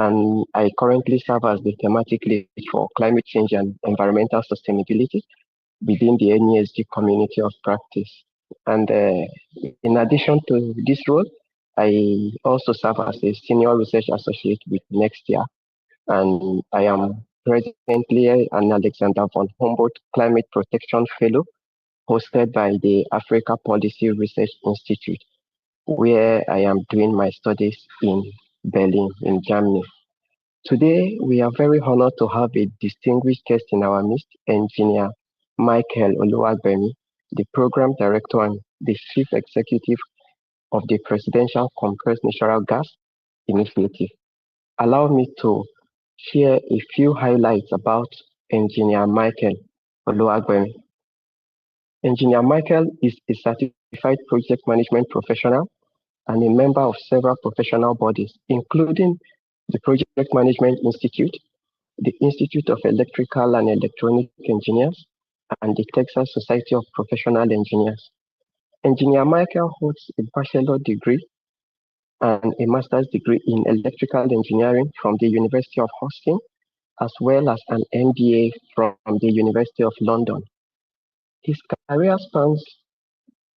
and I currently serve as the thematic lead for climate change and environmental sustainability within the NESG community of practice. And in addition to this role, I also serve as a senior research associate with Next Year, and I am presently an Alexander von Humboldt Climate Protection Fellow hosted by the Africa Policy Research Institute, where I am doing my studies in Berlin, in Germany. Today, we are very honored to have a distinguished guest in our midst, Engineer MPhil Oluwagbemi, the Program Director and the Chief Executive of the Presidential Compressed Natural Gas Initiative. Allow me to share a few highlights about Engineer MPhil Oluwagbemi. Engineer MPhil is a certified project management professional and a member of several professional bodies, including the Project Management Institute, the Institute of Electrical and Electronic Engineers, and the Texas Society of Professional Engineers. Engineer MPhil holds a bachelor's degree and a master's degree in electrical engineering from the University of Houston, as well as an MBA from the University of London. His career spans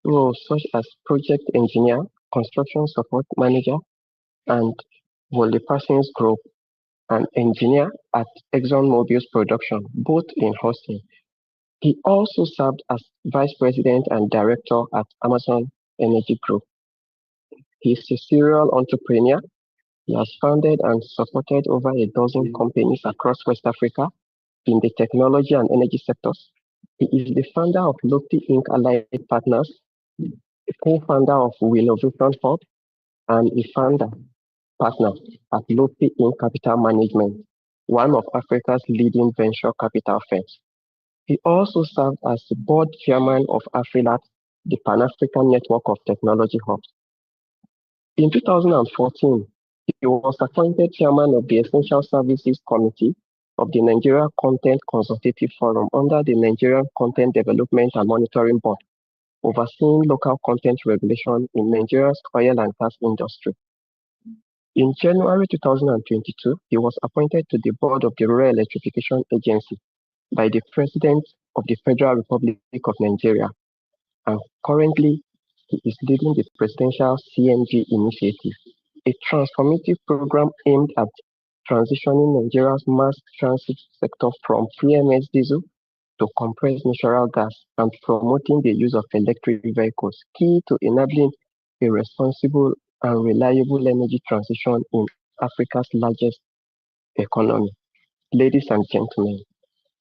roles such as project engineer, construction support manager, and Parsons Group, an engineer at ExxonMobil's production, both in Houston. He also served as vice president and director at Amazon Energy Group. He is a serial entrepreneur. He has founded and supported over a dozen companies across West Africa in the technology and energy sectors. He is the founder of Lofty Inc. Allied Partners, a co-founder of Willovision Hub, and a founder partner at Lofty Inc. Capital Management, one of Africa's leading venture capital firms. He also served as the board chairman of AfriLab, the Pan-African Network of Technology Hubs. In 2014, he was appointed chairman of the Essential Services Committee of the Nigeria Content Consultative Forum under the Nigerian Content Development and Monitoring Board, overseeing local content regulation in Nigeria's oil and gas industry. In January 2022, he was appointed to the board of the Rural Electrification Agency by the President of the Federal Republic of Nigeria, and currently he is leading the Presidential CNG Initiative, a transformative program aimed at transitioning Nigeria's mass transit sector from PMS diesel to compressed natural gas and promoting the use of electric vehicles, key to enabling a responsible and reliable energy transition in Africa's largest economy. Ladies and gentlemen,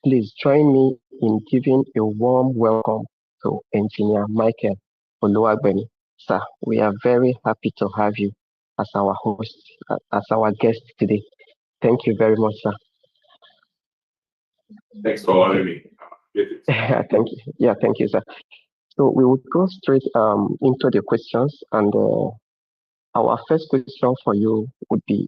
please join me in giving a warm welcome to Engineer MPhil Oluwagbemi. Sir, we are very happy to have you as our host, as our guest today. Thank you very much, sir. Thanks for having me. Thank you. Yeah, thank you, sir. So we will go straight into the questions, and our first question for you would be,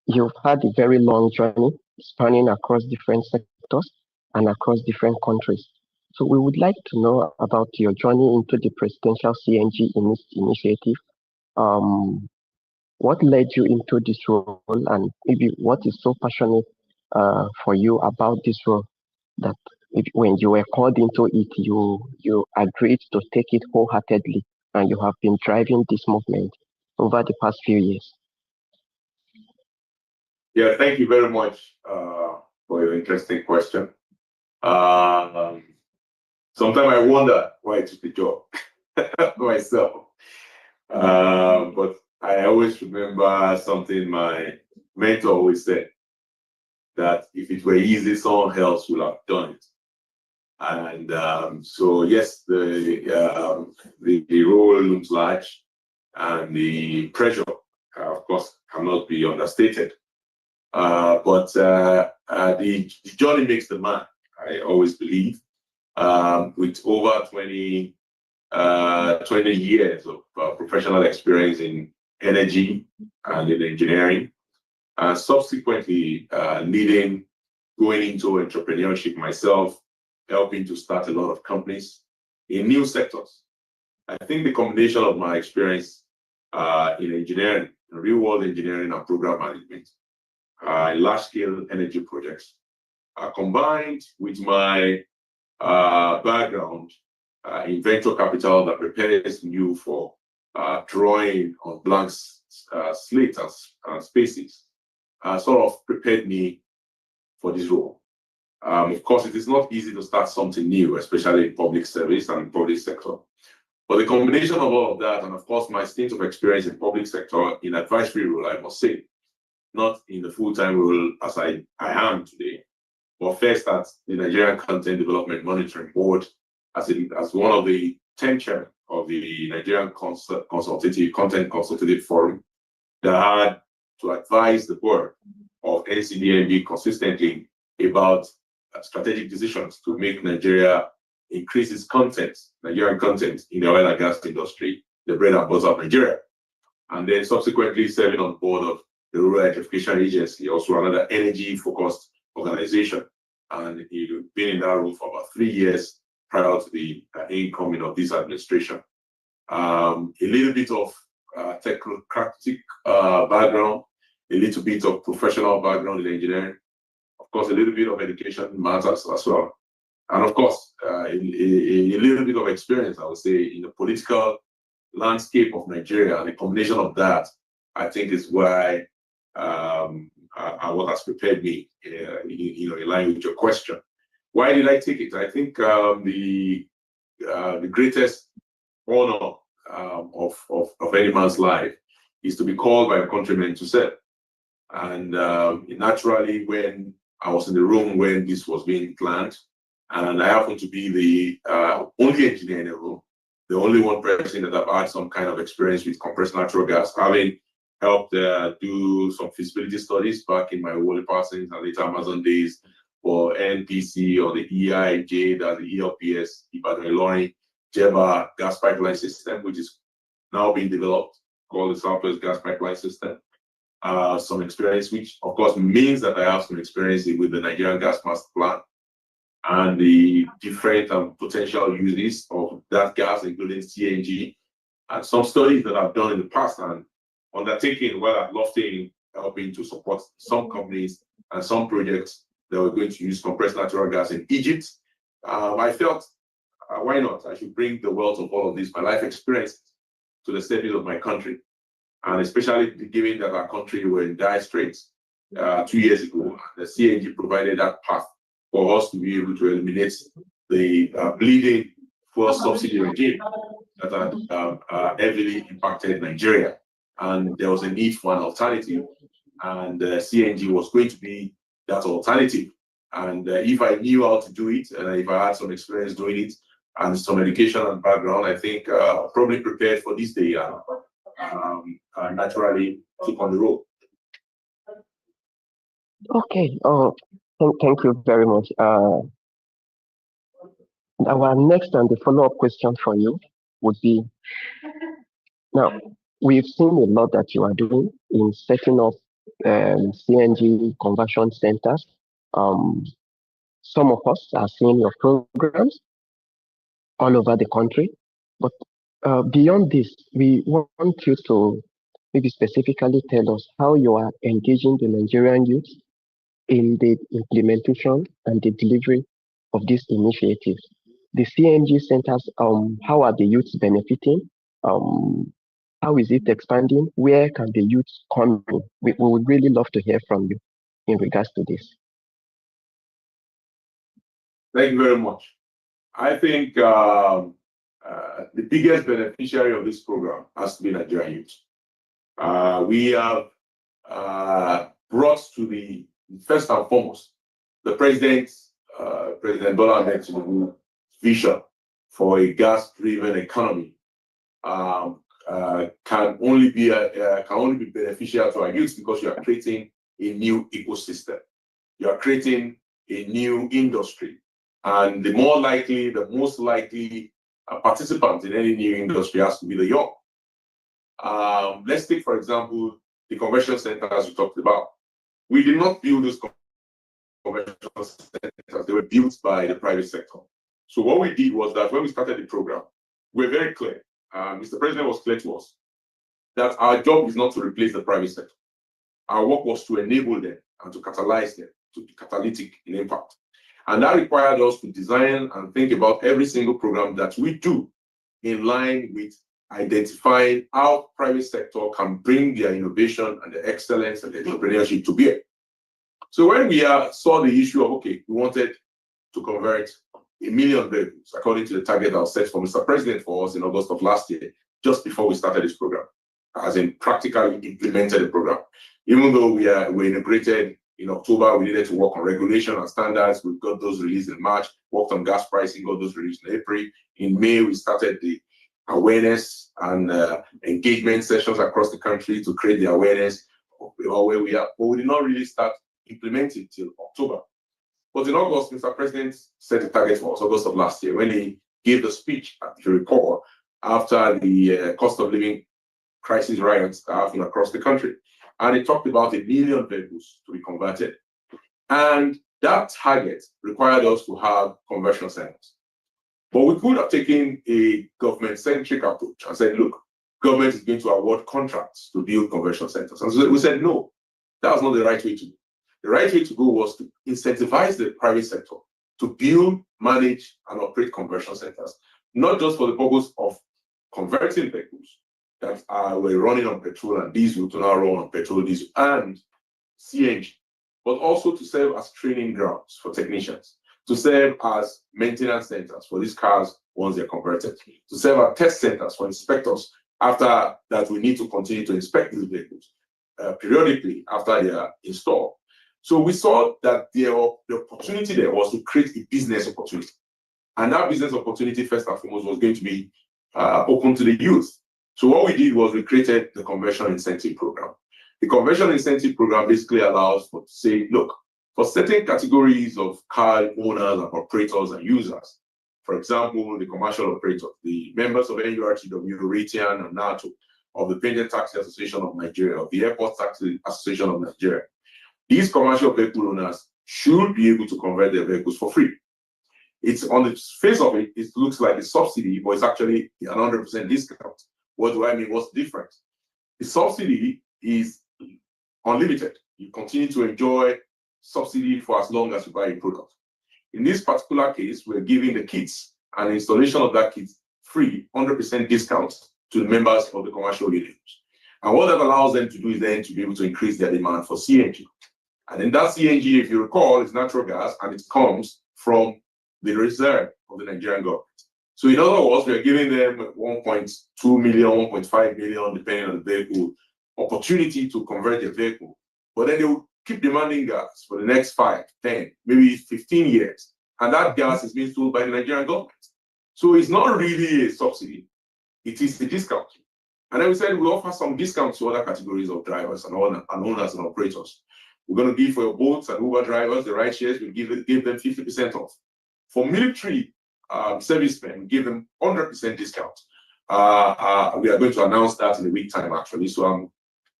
you've had a very long journey spanning across different sectors and across different countries. So we would like to know about your journey into the Presidential CNG Initiative. What led you into this role, and maybe what is so passionate for you about this role that when you were called into it, you agreed to take it wholeheartedly, and you have been driving this movement over the past few years? Yeah, thank you very much for your interesting question. Sometimes I wonder why I took the job myself. But I always remember something my mentor always said, that if it were easy, someone else would have done it. And so yes, the role looks large, and the pressure, of course, cannot be understated. But the journey makes the man, I always believe. With over 20 years of professional experience in energy and in engineering, and subsequently going into entrepreneurship myself, helping to start a lot of companies in new sectors. I think the combination of my experience in engineering real-world engineering and program management, large-scale energy projects, combined with my background in venture capital that prepares you for drawing on blank slates and spaces, sort of prepared me for this role. Of course, it is not easy to start something new, especially in public service and public sector. But the combination of all of that, and of course, my stint of experience in public sector in advisory role, I must say, not in the full-time role as I am today, but first at the Nigerian Content Development Monitoring Board as one of the 10 chairmen of the Nigerian Content Consultative Forum that had to advise the board of NCDMB consistently about strategic decisions to make Nigeria increase its Nigerian content in the oil and gas industry, the bread and butter of Nigeria. And then subsequently serving on board of the Rural Electrification Agency, also another energy-focused organization. And he'd been in that role for about 3 years prior to the incoming of this administration. A little bit of technocratic background, a little bit of professional background in engineering, of course, a little bit of education matters as well. And of course, a little bit of experience, I would say, in the political landscape of Nigeria. And the combination of that, I think, is why what has prepared me, in line with your question. Why did I take it? I think the greatest honor of any man's life is to be called by a countryman to serve. And naturally, when I was in the room when this was being planned, and I happened to be the only engineer in the room, the only one person that I've had some kind of experience with compressed natural gas, having helped do some feasibility studies back in my Wally Parsons and later Amazon days for NPC or the EIJ, that's the ELPS, Ibadan-Ilorin, Jeba gas pipeline system, which is now being developed, called the Southwest Gas Pipeline System. Some experience, which of course means that I have some experience with the Nigerian Gas Master Plan and the different potential uses of that gas, including CNG, and some studies that I've done in the past and undertaking while at Lofting, helping to support some companies and some projects that were going to use compressed natural gas in Egypt. I felt, why not? I should bring the wealth of all of this, my life experience, to the service of my country. And especially given that our country were in dire straits 2 years ago, the CNG provided that path for us to be able to eliminate the bleeding fuel subsidy regime that had heavily impacted Nigeria. And there was a need for an alternative, and CNG was going to be that alternative. And if I knew how to do it, and if I had some experience doing it, and some education and background, I think probably prepared for this day and naturally took on the role. Okay. Thank you very much. Our next and the follow-up question for you would be, now, we've seen a lot that you are doing in setting up CNG conversion centers. Some of us are seeing your programs all over the country, but beyond this, we want you to maybe specifically tell us how you are engaging the Nigerian youth in the implementation and the delivery of this initiative. The CNG centers, how are the youths benefiting? How is it expanding? Where can the youths come in? We would really love to hear from you in regards to this. Thank you very much. I think the biggest beneficiary of this program has to be Nigerian youth. We have brought to the first and foremost the President Bola Ahmed Tinubu's vision for a gas-driven economy. Can only be beneficial to our youth because you are creating a new ecosystem. You are creating a new industry, and the most likely participant in any new industry has to be the young. Let's take, for example, the conversion centers we talked about. We did not build those conversion centers; they were built by the private sector. So what we did was that when we started the program, we were very clear. Mr. President was clear to us that our job is not to replace the private sector. Our work was to enable them and to catalyze them, to be catalytic in impact. And that required us to design and think about every single program that we do in line with identifying how private sector can bring their innovation and the excellence and the entrepreneurship to bear. So when we saw the issue of, okay, we wanted to convert 1 million vehicles, according to the target that was set for Mr. President for us in August of last year, just before we started this program, as in practically implemented the program. Even though we integrated in October, we needed to work on regulation and standards. We got those released in March, worked on gas pricing, got those released in April. In May, we started the awareness and engagement sessions across the country to create the awareness of where we are. But we did not really start implementing till October. But in August, Mr. President set the target for us, August of last year, when he gave the speech, if you recall, after the cost of living crisis riots that happened across the country. And he talked about 1 million vehicles to be converted. And that target required us to have conversion centers. But we could have taken a government-centric approach and said, look, government is going to award contracts to build conversion centers. And so we said, no, that was not the right way to go. The right way to go was to incentivize the private sector to build, manage, and operate conversion centers, not just for the purpose of converting vehicles that were running on petrol and diesel to now run on petrol, diesel, and CNG, but also to serve as training grounds for technicians, to serve as maintenance centers for these cars once they're converted, to serve as test centers for inspectors. After that, we need to continue to inspect these vehicles periodically after they are installed. So we saw that the opportunity there was to create a business opportunity. And that business opportunity, first and foremost, was going to be open to the youth. So what we did was we created the Conversion Incentive Program. The Conversion Incentive Program basically allows for to say, look, for certain categories of car owners and operators and users, for example, the commercial operators, the members of NURTW, Ratian, and NATO, of the Painted Taxi Association of Nigeria, of the Airport Taxi Association of Nigeria, these commercial vehicle owners should be able to convert their vehicles for free. It's on the face of it, it looks like a subsidy, but it's actually an 100% discount. What do I mean? What's different? The subsidy is unlimited. You continue to enjoy subsidy for as long as you buy a product. In this particular case, we're giving the kits and installation of that kit free, 100% discount to the members of the commercial unions. And what that allows them to do is then to be able to increase their demand for CNG. And then that CNG, if you recall, is natural gas, and it comes from the reserve of the Nigerian government. So in other words, we are giving them 1.2 million, 1.5 million, depending on the vehicle, opportunity to convert their vehicle. But then they will keep demanding gas for the next 5, 10, maybe 15 years. And that gas is being sold by the Nigerian government. So it's not really a subsidy. It is a discount. And then we said we offer some discounts to other categories of drivers and owners and operators. We're going to give for your boats and Uber drivers, the ride shares, we give them 50% off. For military servicemen, we give them 100% discount. We are going to announce that in a week time, actually. So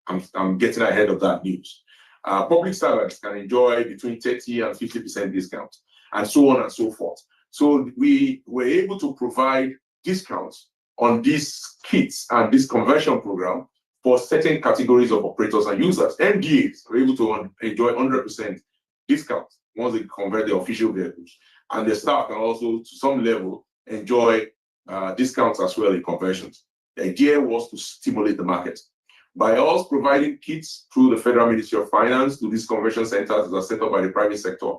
I'm getting ahead of that news. Public servants can enjoy between 30 and 50% discount, and so on and so forth. So we were able to provide discounts on these kits and this conversion program for certain categories of operators and users. MDAs were able to enjoy 100% discount once they convert their official vehicles. And the staff can also, to some level, enjoy discounts as well in conversions. The idea was to stimulate the market. By us providing kits through the Federal Ministry of Finance to these conversion centers that are set up by the private sector,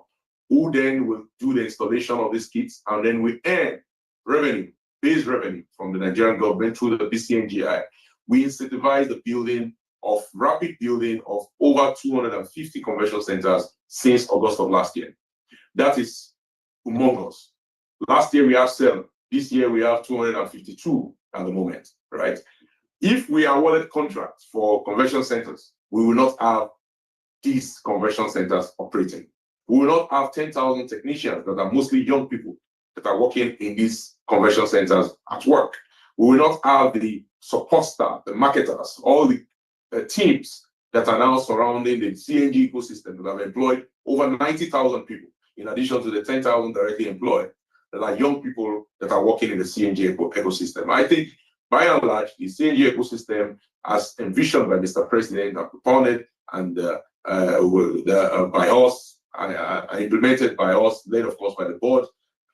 who then will do the installation of these kits, and then we earn revenue, base revenue from the Nigerian government through the BCNGI. We incentivize the rapid building of over 250 conversion centers since August of last year. That is humongous. Last year we have 7. This year we have 252 at the moment, right? If we awarded contracts for conversion centers, we will not have these conversion centers operating. We will not have 10,000 technicians that are mostly young people that are working in these conversion centers at work. We will not have the support staff, the marketers, all the teams that are now surrounding the CNG ecosystem that have employed over 90,000 people, in addition to the 10,000 directly employed, that are young people that are working in the CNG ecosystem. I think by and large, the CNG ecosystem, as envisioned by Mr. President and propounded and by us, implemented by us, led of course by the board,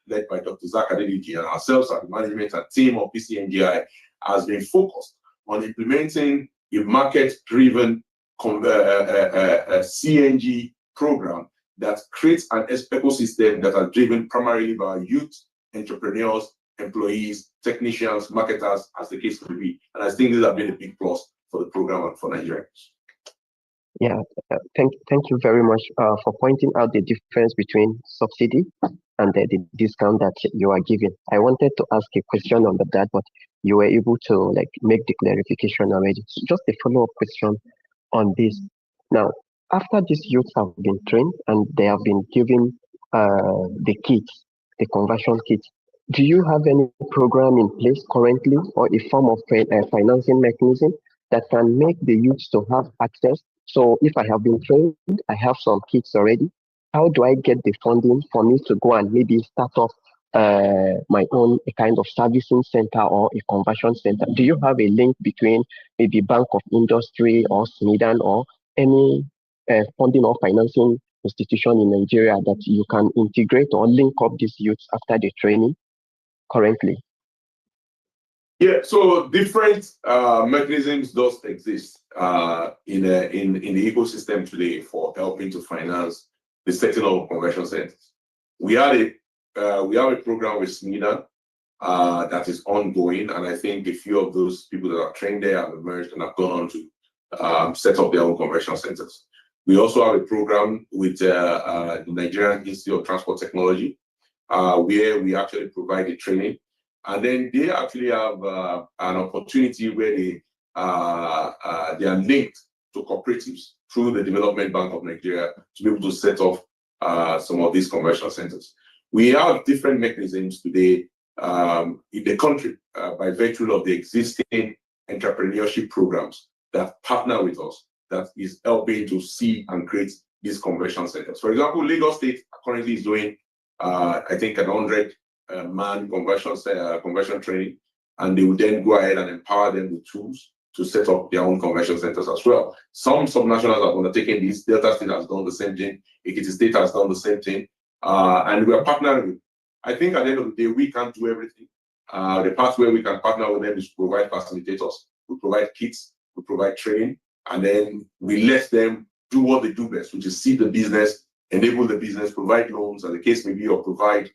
led by Dr. Zach Adeliji and ourselves and the management and team of PCNGI, has been focused on implementing a market-driven CNG program that creates an ecosystem that are driven primarily by youth, entrepreneurs, employees, technicians, marketers, as the case may be. And I think these have been a big plus for the program and for Nigerians. Yeah, thank you very much for pointing out the difference between subsidy and the discount that you are giving. I wanted to ask a question on that, but you were able to make the clarification already. So just a follow-up question on this. Now, after these youths have been trained and they have been given the kits, the conversion kits, do you have any program in place currently or a form of financing mechanism that can make the youths to have access? So if I have been trained, I have some kits already. How do I get the funding for me to go and maybe start off my own kind of servicing center or a conversion center? Do you have a link between maybe Bank of Industry or SMIDAN or any funding or financing institution in Nigeria that you can integrate or link up these youths after the training currently? Yeah, so different mechanisms does exist in the ecosystem today for helping to finance the setting up of conversion centers. We have a program with SMIDAN that is ongoing, and I think a few of those people that are trained there have emerged and have gone on to set up their own conversion centers. We also have a program with the Nigerian Institute of Transport Technology, where we actually provide the training. And then they actually have an opportunity where they are linked to cooperatives through the Development Bank of Nigeria to be able to set up some of these conversion centers. We have different mechanisms today in the country by virtue of the existing entrepreneurship programs that partner with us, that is helping to see and create these conversion centers. For example, Lagos State currently is doing, I think, an 100-man conversion training, and they will then go ahead and empower them with tools to set up their own conversion centers as well. Some subnationals have undertaken this. Delta State has done the same thing. Ekiti State has done the same thing. And we are partnering with. I think at the end of the day, we can't do everything. The part where we can partner with them is to provide facilitators. We provide kits, we provide training, and then we let them do what they do best, which is see the business, enable the business, provide loans, as the case may be, or provide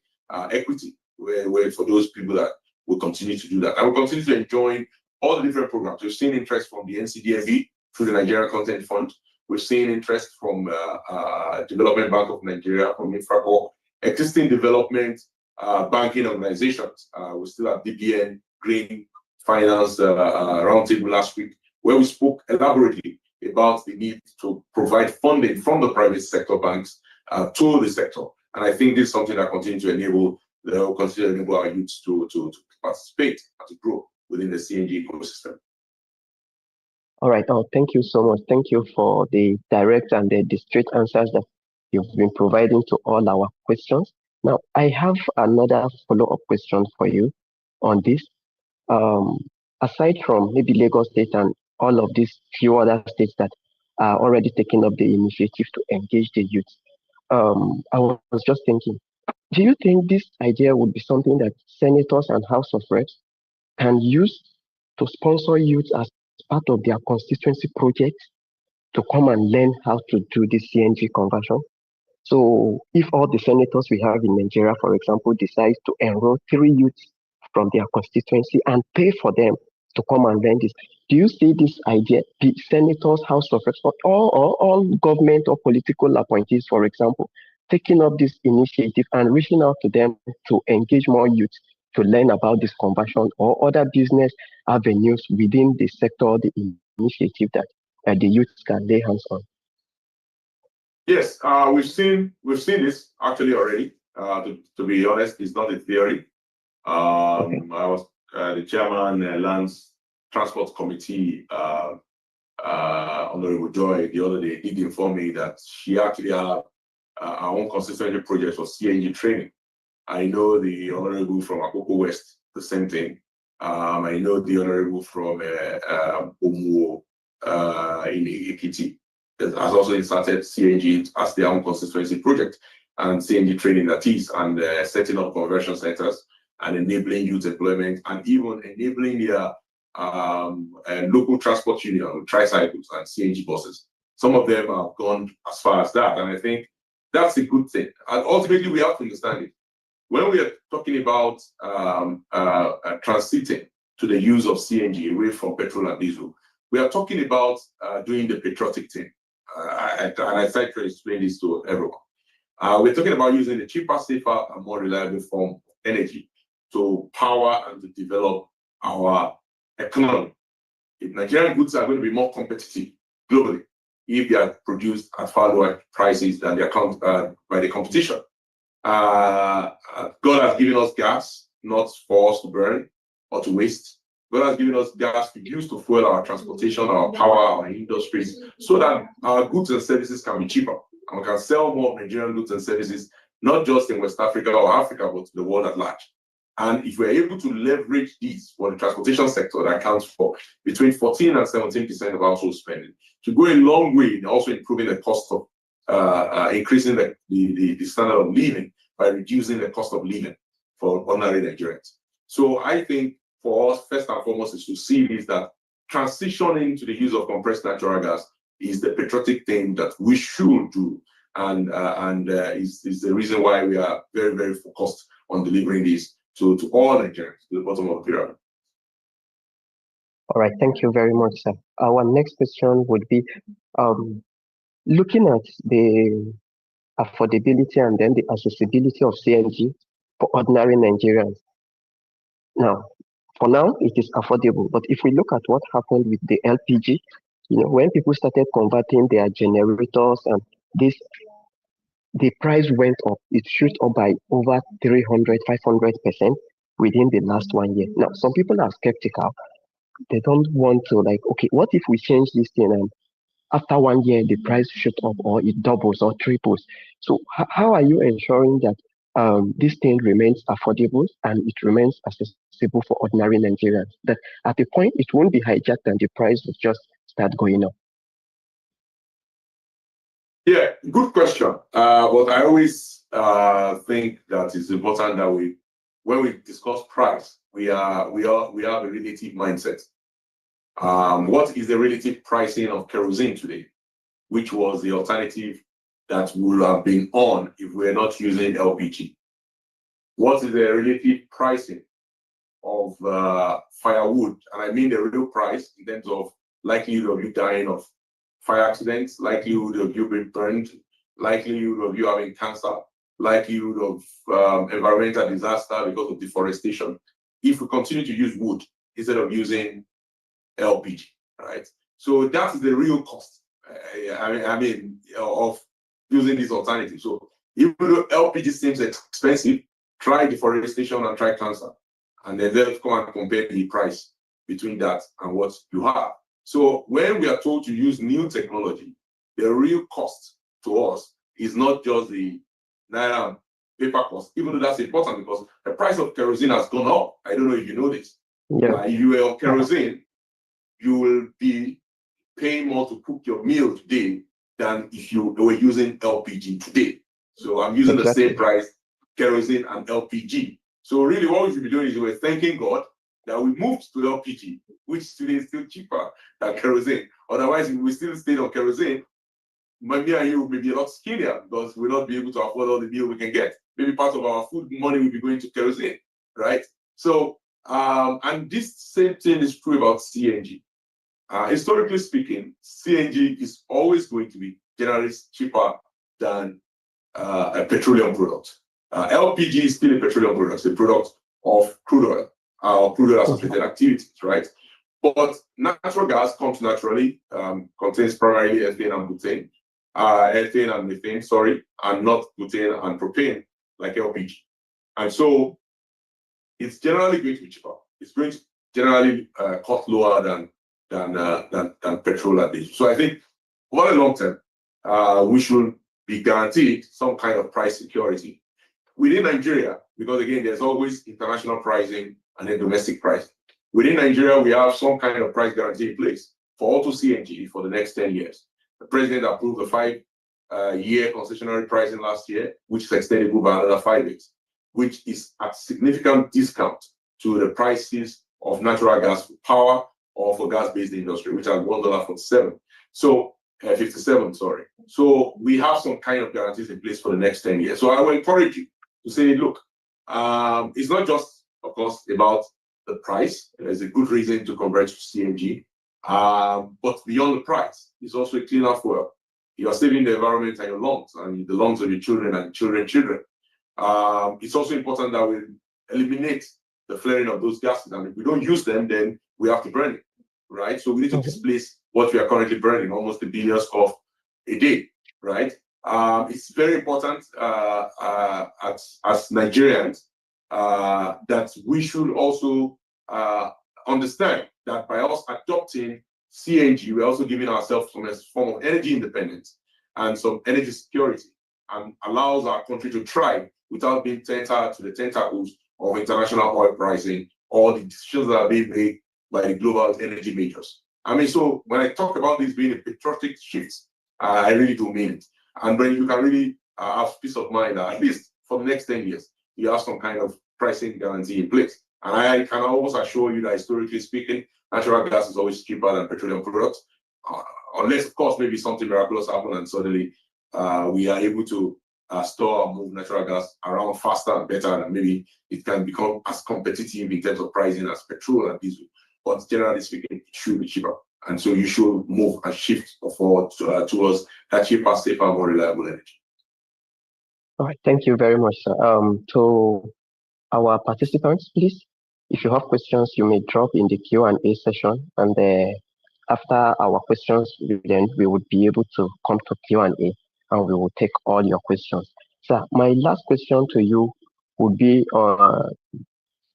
equity where for those people that will continue to do that. And we'll continue to enjoy all the different programs. We've seen interest from the NCDFE through the Nigerian Content Fund. We've seen interest from Development Bank of Nigeria, from Infraco, existing development banking organizations. We still have DBN, Green Finance Roundtable last week, where we spoke elaborately about the need to provide funding from the private sector banks to the sector. And I think this is something that continues to enable our youths to participate and to grow within the CNG ecosystem. All right. Oh, thank you so much. Thank you for the direct and the straight answers that you've been providing to all our questions. Now, I have another follow-up question for you on this. Aside from maybe Lagos State and all of these few other states that are already taking up the initiative to engage the youth, I was just thinking, do you think this idea would be something that senators and House of Reps can use to sponsor youth as part of their constituency project to come and learn how to do this CNG conversion? So if all the senators we have in Nigeria, for example, decide to enroll 3 youths from their constituency and pay for them to come and learn this, do you see this idea, the senators, House of Reps, or all government or political appointees, for example, taking up this initiative and reaching out to them to engage more youth to learn about this conversion or other business avenues within the sector, the initiative that the youth can lay hands on? Yes, we've seen this actually already. To be honest, it's not a theory. I was the chairman, Lands Transport Committee, Honorable Joy, the other day did inform me that she actually had our own constituency project for CNG training. I know the Honorable from Akoko West, the same thing. I know the honorable from Omo in Ekiti has also started CNG as their own constituency project, and CNG training that is, and setting up conversion centers and enabling youth employment, and even enabling their local transport union with tricycles and CNG buses. Some of them have gone as far as that, and I think that's a good thing. And ultimately, we have to understand it. When we are talking about transiting to the use of CNG away from petrol and diesel, we are talking about doing the patriotic thing. And I tried to explain this to everyone. We're talking about using the cheaper, safer, and more reliable form of energy to power and to develop our economy. If Nigerian goods are going to be more competitive globally, if they are produced at far lower prices than they are by the competition. God has given us gas, not for us to burn or to waste. God has given us gas to use to fuel our transportation, our power, our industries, so that our goods and services can be cheaper. And we can sell more Nigerian goods and services, not just in West Africa or Africa, but to the world at large. And if we're able to leverage these for the transportation sector, that accounts for between 14 and 17% of household spending, to go a long way in also improving the cost of increasing the standard of living by reducing the cost of living for ordinary Nigerians. So I think for us, first and foremost, is to see this, that transitioning to the use of compressed natural gas is the patriotic thing that we should do, and is the reason why we are very, very focused on delivering this to all Nigerians, to the bottom of the pyramid. All right, thank you very much, sir. Our next question would be, looking at the affordability and then the accessibility of CNG for ordinary Nigerians. Now, for now, it is affordable, but if we look at what happened with the LPG, when people started converting their generators and the price went up. It shot up by over 300, 500% within the last 1 year. Now, some people are skeptical. They don't want to, okay, what if we change this thing and after 1 year, the price shoot up or it doubles or triples? So how are you ensuring that this thing remains affordable and it remains accessible for ordinary Nigerians? That at a point, it won't be hijacked and the price will just start going up. Yeah, good question. But I always think that it's important that when we discuss price, we have a relative mindset. What is the relative pricing of kerosene today, which was the alternative that would have been on if we're not using LPG? What is the relative pricing of firewood? And I mean the real price in terms of likelihood of you dying of fire accidents, likelihood of you being burned, likelihood of you having cancer, likelihood of environmental disaster because of deforestation, if we continue to use wood instead of using LPG, right? So that is the real cost, of using this alternative. So even though LPG seems expensive, try deforestation and try cancer, and then they'll come and compare the price between that and what you have. So when we are told to use new technology, the real cost to us is not just the naira paper cost, even though that's important because the price of kerosene has gone up. I don't know if you know this. Yeah. If you were on kerosene, you will be paying more to cook your meal today than if you were using LPG today. So I'm using the same price, kerosene and LPG. So really what we should be doing is we're thanking God that we moved to LPG, which today is still cheaper than kerosene. Otherwise, if we still stayed on kerosene, maybe you may be a lot skinnier because we'll not be able to afford all the meal we can get. Maybe part of our food money will be going to kerosene, right? So, and this same thing is true about CNG. Historically speaking, CNG is always going to be generally cheaper than a petroleum product. LPG is still a petroleum product, it's a product of crude oil, or crude oil associated activities, right? But natural gas comes naturally, contains primarily ethane and butane, ethane and methane, and not butane and propane like LPG. And so it's generally going to be cheaper. It's going to generally cost lower than petrol and diesel. So I think over the long term, we should be guaranteed some kind of price security within Nigeria, because again, there's always international pricing and then domestic pricing. Within Nigeria, we have some kind of price guarantee in place for auto CNG for the next 10 years. The president approved the 5-year concessionary pricing last year, which is extendable by another 5 years, which is at significant discount to the prices of natural gas for power or for gas-based industry, which are $1.47. So 57, sorry. So we have some kind of guarantees in place for the next 10 years. So I will encourage you to say, look, it's not just, of course, about the price. There's a good reason to convert to CNG. But beyond the price, it's also a cleaner fuel. You are saving the environment and your lungs, and the lungs of your children and children's children. It's also important that we eliminate the flaring of those gases. And if we don't use them, then we have to burn it, right? So we need to displace what we are currently burning, almost 1 billion of a day, right? It's very important as Nigerians that we should also understand that by us adopting CNG, we're also giving ourselves some form of energy independence and some energy security, and allows our country to thrive without being tethered to the tentacles of international oil pricing or the decisions that are being made by the global energy majors. I mean, so when I talk about this being a patriotic shift, I really do mean it. And when you can really have peace of mind that at least for the next 10 years, you have some kind of pricing guarantee in place. And I can almost assure you that historically speaking, natural gas is always cheaper than petroleum products, unless, of course, maybe something miraculous happens and suddenly we are able to store and move natural gas around faster and better, and maybe it can become as competitive in terms of pricing as petrol and diesel. But generally speaking, it should be cheaper. And so you should move and shift forward towards that cheaper, safer, more reliable energy. All right, thank you very much, sir. To our participants, please, if you have questions, you may drop in the Q&A session, and after our questions, then we would be able to come to Q&A, and we will take all your questions. Sir, my last question to you would be on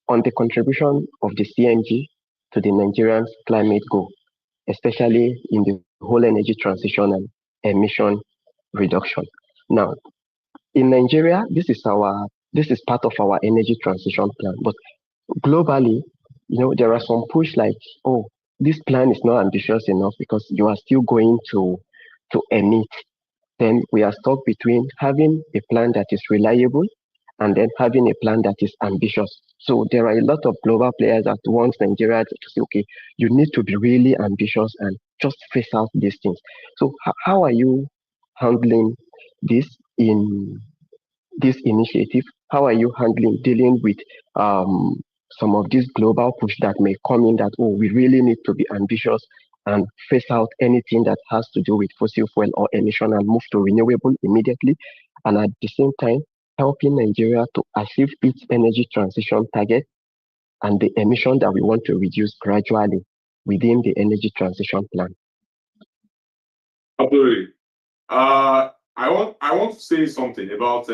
the contribution of the CNG to the Nigerian climate goal, especially in the whole energy transition and emission reduction. Now, in Nigeria, this is part of our energy transition plan, but globally, there are some push like, oh, this plan is not ambitious enough because you are still going to emit. Then we are stuck between having a plan that is reliable and then having a plan that is ambitious. So there are a lot of global players that want Nigeria to say, okay, you need to be really ambitious and just face out these things. So how are you handling this in this initiative? How are you dealing with some of this global push that may come in that, oh, we really need to be ambitious and phase out anything that has to do with fossil fuel or emission and move to renewable immediately, and at the same time helping Nigeria to achieve its energy transition target and the emission that we want to reduce gradually within the energy transition plan? Absolutely. I want to say something about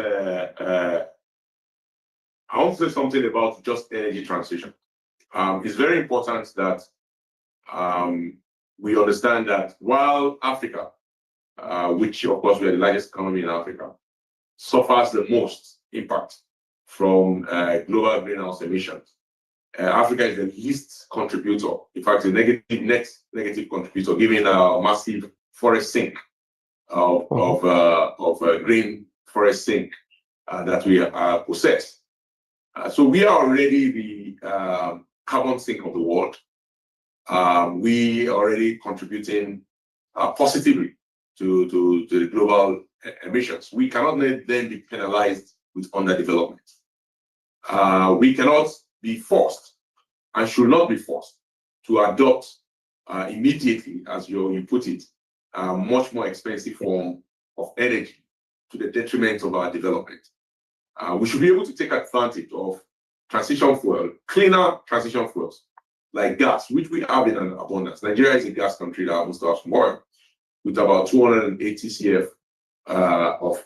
just energy transition. It's very important that we understand that while Africa, which of course we are the largest economy in Africa, suffers the most impact from global greenhouse emissions, Africa is the least contributor. In fact, the net negative contributor, given a massive forest sink of green forest sink that we possess. So we are already the carbon sink of the world. We are already contributing positively to the global emissions. We cannot then be penalized with underdevelopment. We cannot be forced and should not be forced to adopt immediately, as you put it, a much more expensive form of energy to the detriment of our development. We should be able to take advantage of transition fuel, cleaner transition fuels like gas, which we have in an abundance. Nigeria is a gas country that happens to have some oil, with about 280 CF of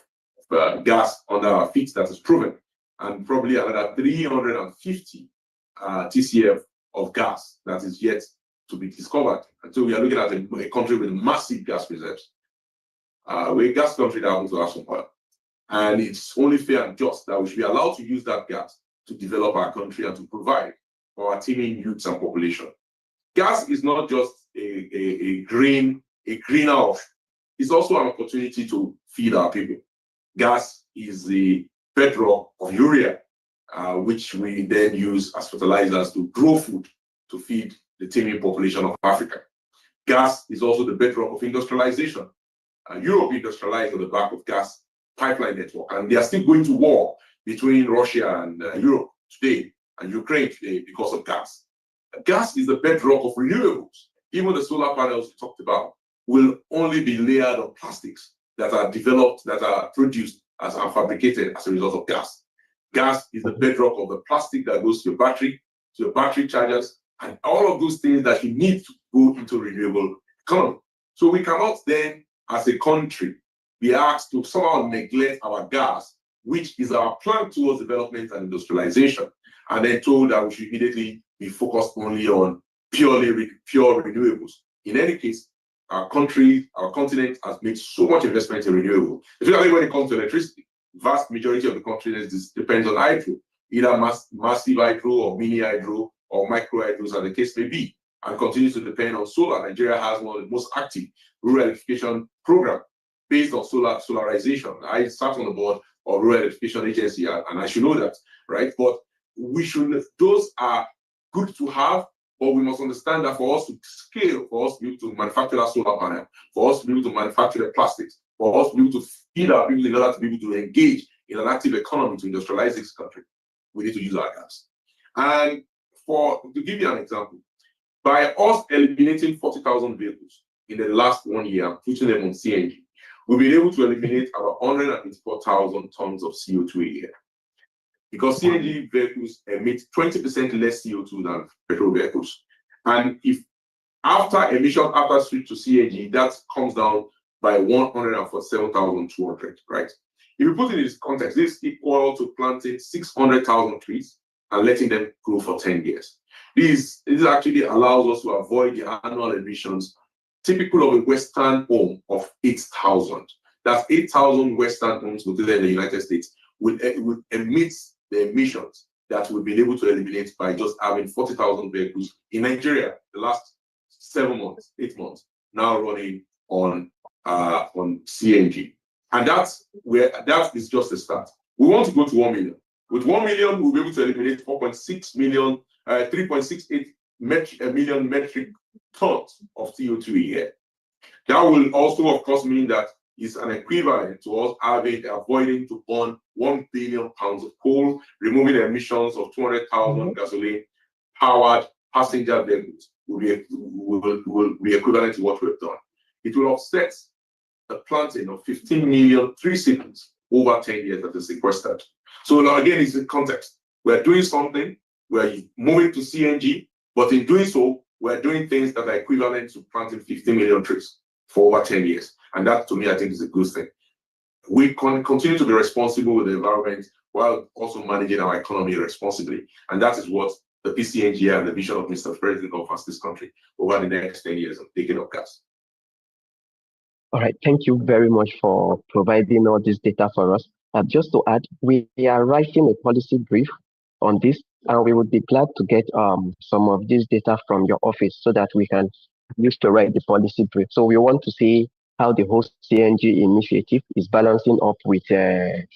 gas under our feet that is proven, and probably another 350 TCF of gas that is yet to be discovered. And so we are looking at a country with massive gas reserves. We're a gas country that happens to have some oil. And it's only fair and just that we should be allowed to use that gas to develop our country and to provide for our teeming youths and population. Gas is not just a greener option. It's also an opportunity to feed our people. Gas is the bedrock of urea, which we then use as fertilizers to grow food to feed the teeming population of Africa. Gas is also the bedrock of industrialization. Europe industrialized on the back of gas pipeline network, and they are still going to war between Russia and Europe today and Ukraine today because of gas. Gas is the bedrock of renewables. Even the solar panels we talked about will only be layered on plastics that are developed, that are produced as are fabricated as a result of gas. Gas is the bedrock of the plastic that goes to your battery chargers, and all of those things that you need to go into renewable economy. So we cannot then, as a country, be asked to somehow neglect our gas, which is our plan towards development and industrialization, and then told that we should immediately be focused only on pure renewables. In any case, our country, our continent has made so much investment in renewable, especially when it comes to electricity. Vast majority of the country depends on hydro, either massive hydro or mini hydro or micro hydros, as the case may be, and continues to depend on solar. Nigeria has one of the most active rural electrification program based on solarization. I sat on the board of Rural Electrification Agency, and I should know that, right? But we should, those are good to have, but we must understand that for us to scale, for us to be able to manufacture that solar panel, for us to be able to manufacture the plastics, for us to be able to feed our people in order to be able to engage in an active economy to industrialize this country, we need to use our gas. And to give you an example, by us eliminating 40,000 vehicles in the last 1 year and putting them on CNG, we've been able to eliminate about 184,000 tons of CO2 a year. Because CNG vehicles emit 20% less CO2 than petrol vehicles. And if after switch to CNG, that comes down by 147,200, right? If you put it in this context, this is equal to planting 600,000 trees and letting them grow for 10 years. This actually allows us to avoid the annual emissions typical of a Western home of 8,000. That's 8,000 Western homes located in the United States would emit the emissions that we've been able to eliminate by just having 40,000 vehicles in Nigeria the last 8 months, now running on CNG. And that is just a start. We want to go to 1 million. With 1 million, we'll be able to eliminate 3.68 million metric tons of CO2 a year. That will also, of course, mean that it's an equivalent to us avoiding to burn 1 billion pounds of coal, removing emissions of 200,000 gasoline-powered passenger vehicles will be equivalent to what we've done. It will offset the planting of 15 million tree seedlings over 10 years that is sequestered. So now again, it's in context. We're doing something, we're moving to CNG, but in doing so, we're doing things that are equivalent to planting 15 million trees for over 10 years. And that, to me, I think is a good thing. We can continue to be responsible with the environment while also managing our economy responsibly. And that is what the PCNG and the vision of Mr. President offers this country over the next 10 years of taking of gas. All right, thank you very much for providing all this data for us. Just to add, we are writing a policy brief on this, and we would be glad to get some of this data from your office so that we can use to write the policy brief. So we want to see how the whole CNG initiative is balancing up with the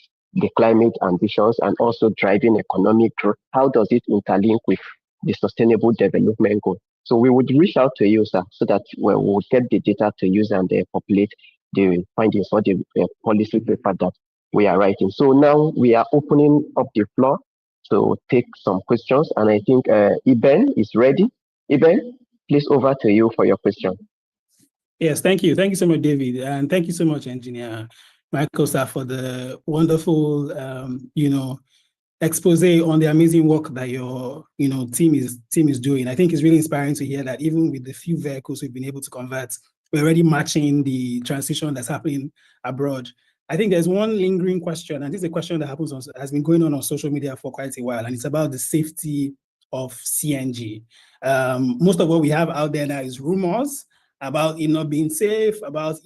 climate ambitions and also driving economic growth. How does it interlink with the sustainable development goal? So we would reach out to you, sir, so that we will get the data to use and populate the findings for the policy paper that we are writing. So now we are opening up the floor to take some questions, and I think Iben is ready. Iben, please, over to you for your question. Yes, thank you. Thank you so much, David. And thank you so much, Engineer Michael, sir, for the wonderful, expose on the amazing work that your, team is doing. I think it's really inspiring to hear that even with the few vehicles we've been able to convert, we're already matching the transition that's happening abroad. I think there's one lingering question, and this is a question that has been going on social media for quite a while, and it's about the safety of CNG. Most of what we have out there now is rumors about it not being safe, about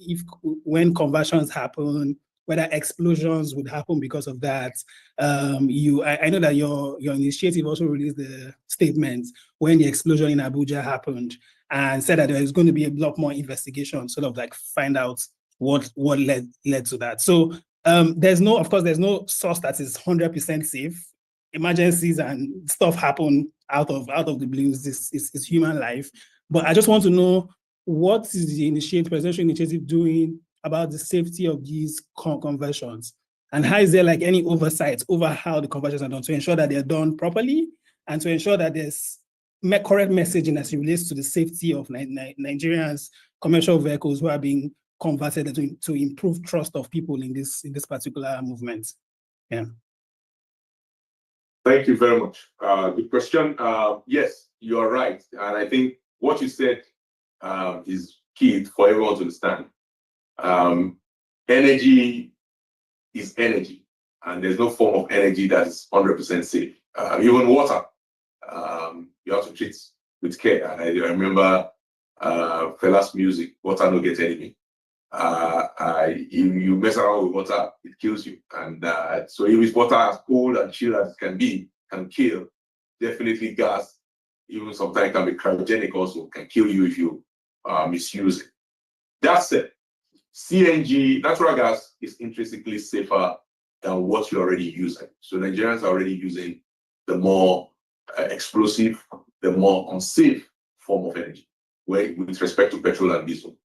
when conversions happen, whether explosions would happen because of that. I know that your initiative also released the statement when the explosion in Abuja happened and said that there is going to be a lot more investigation, sort of like find out what led to that. So there's no source that is 100% safe. Emergencies and stuff happen out of the blues. This is human life. But I just want to know, what is the Presidential Initiative doing about the safety of these conversions? And how is there like any oversight over how the conversions are done to ensure that they're done properly and to ensure that there's correct messaging as it relates to the safety of Nigerians' commercial vehicles who are being converted to improve trust of people in this particular movement? Yeah. Thank you very much. Good question. Yes, you are right. And I think what you said is key for everyone to understand. Energy is energy, and there's no form of energy that is 100% safe. Even water, you have to treat with care. And I remember Fela's music, "Water no get enemy." You mess around with water, it kills you. And so if it's water as cold and chill as it can be, can kill. Definitely gas, even sometimes can be cryogenic also, can kill you if you misuse it. That said, CNG, natural gas, is intrinsically safer than what you're already using. So Nigerians are already using the more explosive, the more unsafe form of energy, with respect to petrol and diesel.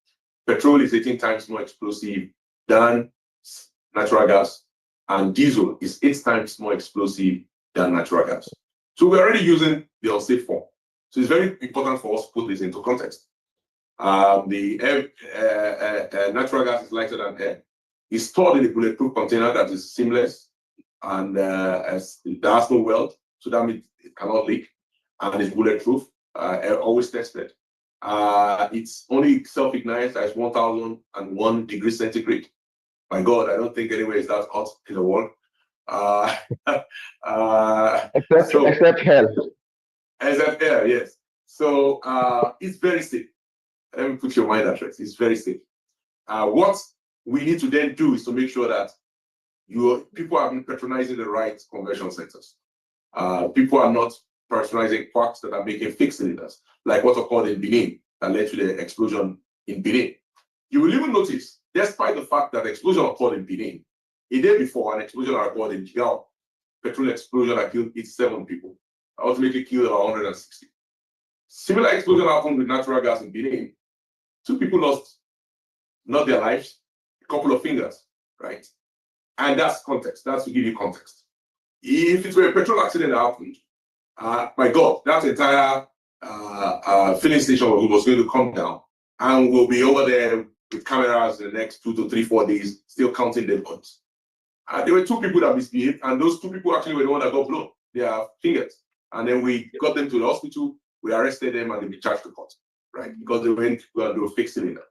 Petrol is 18 times more explosive than natural gas, and diesel is 8 times more explosive than natural gas. So we're already using the unsafe form. So it's very important for us to put this into context. The natural gas is lighter than air. It's stored in a bulletproof container that is seamless and it has no weld, so that means it cannot leak, and it's bulletproof, always tested. It's only self-ignites at 1001 degrees centigrade. My God, I don't think anywhere is that hot in the world. Except hell. Except hell, yes. So it's very safe. Let me put your mind at rest. It's very safe. What we need to then do is to make sure that people are patronizing the right conversion centers. People are not patronizing parks that are making fixed cylinders, like what occurred in Benin that led to the explosion in Benin. You will even notice, despite the fact that the explosion occurred in Benin, a day before, an explosion occurred in Jigawa, petrol explosion that killed 87 people, ultimately killed about 160. Similar explosion happened with natural gas in Benin. 2 people lost not their lives, a couple of fingers, right? And that's context. That's to give you context. If it were a petrol accident that happened, my God, that entire filling station was going to come down, and we'll be over there with cameras in the next 2 to 3, 4 days, still counting dead bodies. There were 2 people that misbehaved, and those 2 people actually were the ones that got blown, their fingers. And then we got them to the hospital, we arrested them, and they be charged to court, right? Because they went to do a fixed cylinder.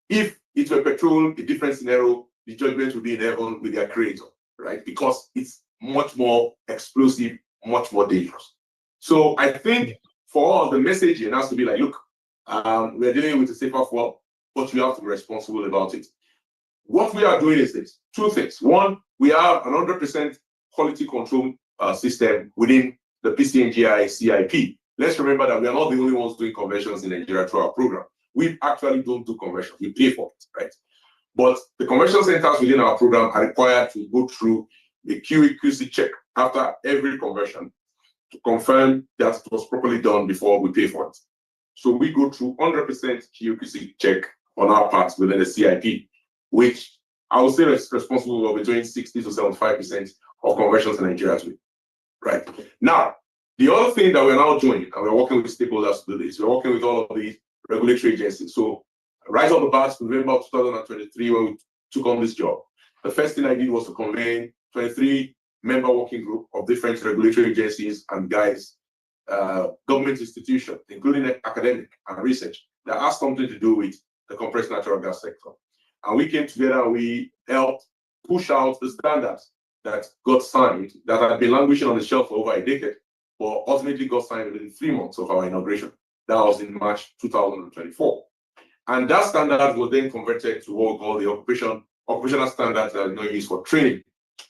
If it were petrol, a different scenario, the judgment would be in heaven with their creator, right? Because it's much more explosive, much more dangerous. So I think for us, the messaging has to be like, look, we're dealing with a safer form, but we have to be responsible about it. What we are doing is this: 2 things. One, we have an 100% quality control system within the PCNGI CIP. Let's remember that we are not the only ones doing conversions in Nigeria through our program. We actually don't do conversions, we pay for it, right? But the conversion centers within our program are required to go through a QC check after every conversion to confirm that it was properly done before we pay for it. So we go through 100% QC check on our part within the CIP, which I would say is responsible for between 60 to 75% of conversions in Nigeria today, right? Now, the other thing that we're now doing, and we're working with stakeholders to do this, we're working with all of these regulatory agencies. So right off the bat, November 2023, when we took on this job, the first thing I did was to convene 23-member working group of different regulatory agencies and guys, government institutions, including academic and research, that has something to do with the compressed natural gas sector. And we came together and we helped push out the standards that got signed, that had been languishing on the shelf for over a decade, but ultimately got signed within 3 months of our inauguration. That was in March 2024. And that standard was then converted to what we call the Occupation operational standards that are not used for training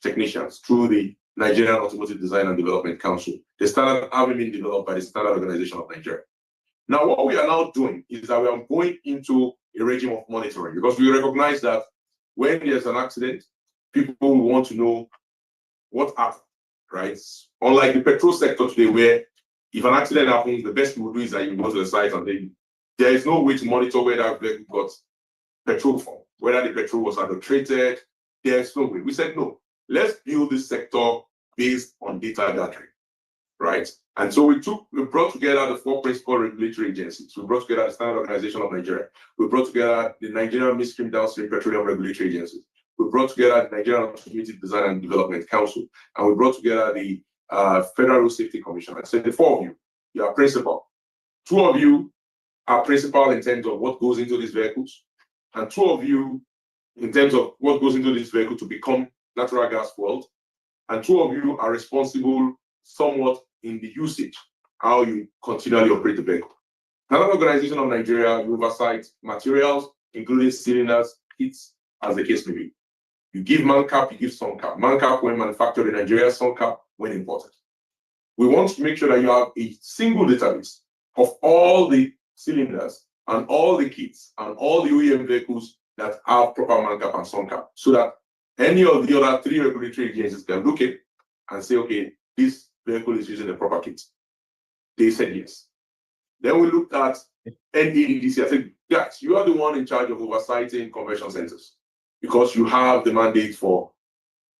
technicians through the Nigerian Automotive Design and Development Council. The standard having been developed by the Standard Organization of Nigeria. Now, what we are now doing is that we are going into a regime of monitoring, because we recognize that when there's an accident, people want to know what happened, right? Unlike the petrol sector today, where if an accident happens, the best you will do is that you go to the site and then there is no way to monitor where that vehicle got petrol from, whether the petrol was adulterated. There's no way. We said, no, let's build this sector based on data gathering, right? And so we brought together the 4 principal regulatory agencies. We brought together the Standard Organization of Nigeria. We brought together the Nigerian Midstream Downstream Petroleum Regulatory Agency. We brought together the Nigerian Automotive Design and Development Council. And we brought together the Federal Road Safety Commission. And so the 4 of you, you are principal. 2 of you are principal in terms of what goes into these vehicles. And 2 of you in terms of what goes into this vehicle to become natural gas fueled. And 2 of you are responsible somewhat in the usage, how you continually operate the vehicle. Another organization of Nigeria, you oversight materials, including cylinders, kits, as the case may be. You give MANCAP, you give SONCAP. MANCAP when manufactured in Nigeria, SONCAP when imported. We want to make sure that you have a single database of all the cylinders and all the kits and all the OEM vehicles that have proper MANCAP and SONCAP, so that any of the other 3 regulatory agencies can look at and say, okay, this vehicle is using the proper kit. They said yes. Then we looked at NESG. I said, guys, you are the one in charge of oversighting conversion centers, because you have the mandate for